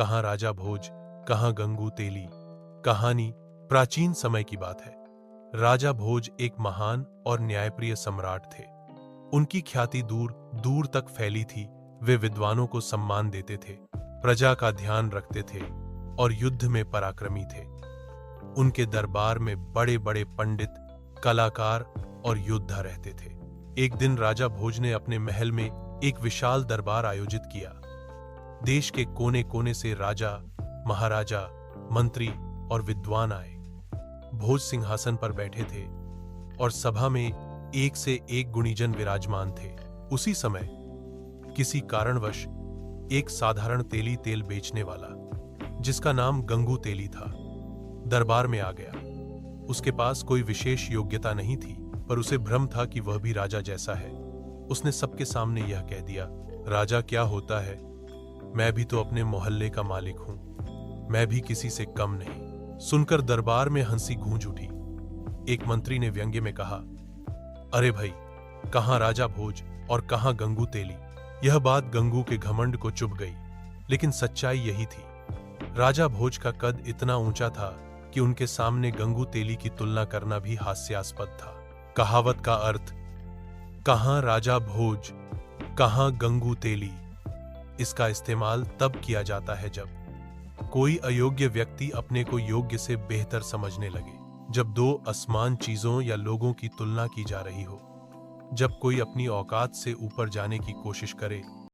कहाँ राजा भोज, कहाँ गंगू तेली। कहानी प्राचीन समय की बात है। राजा भोज एक महान और न्यायप्रिय सम्राट थे। उनकी ख्याति दूर दूर तक फैली थी। वे विद्वानों को सम्मान देते थे, प्रजा का ध्यान रखते थे और युद्ध में पराक्रमी थे। उनके दरबार में बड़े बड़े पंडित, कलाकार और योद्धा रहते थे। एक दिन राजा भोज ने अपने महल में एक विशाल दरबार आयोजित किया। देश के कोने कोने से राजा, महाराजा, मंत्री और विद्वान आए। भोज सिंहासन पर बैठे थे और सभा में एक से एक गुणीजन विराजमान थे। उसी समय किसी कारणवश एक साधारण तेली तेल बेचने वाला, जिसका नाम गंगू तेली था, दरबार में आ गया। उसके पास कोई विशेष योग्यता नहीं थी, पर उसे भ्रम था कि वह भी राजा जैसा है। उसने सबके सामने यह कह दिया, राजा क्या होता है, मैं भी तो अपने मोहल्ले का मालिक हूं, मैं भी किसी से कम नहीं। सुनकर दरबार में हंसी गूंज उठी। एक मंत्री ने व्यंग्य में कहा, अरे भाई, कहां राजा भोज और कहां गंगू तेली। यह बात गंगू के घमंड को चुभ गई, लेकिन सच्चाई यही थी। राजा भोज का कद इतना ऊंचा था कि उनके सामने गंगू तेली की तुलना करना भी हास्यास्पद था। कहावत का अर्थ, कहां राजा भोज, कहां गंगू तेली, इसका इस्तेमाल तब किया जाता है जब कोई अयोग्य व्यक्ति अपने को योग्य से बेहतर समझने लगे, जब दो असमान चीजों या लोगों की तुलना की जा रही हो, जब कोई अपनी औकात से ऊपर जाने की कोशिश करे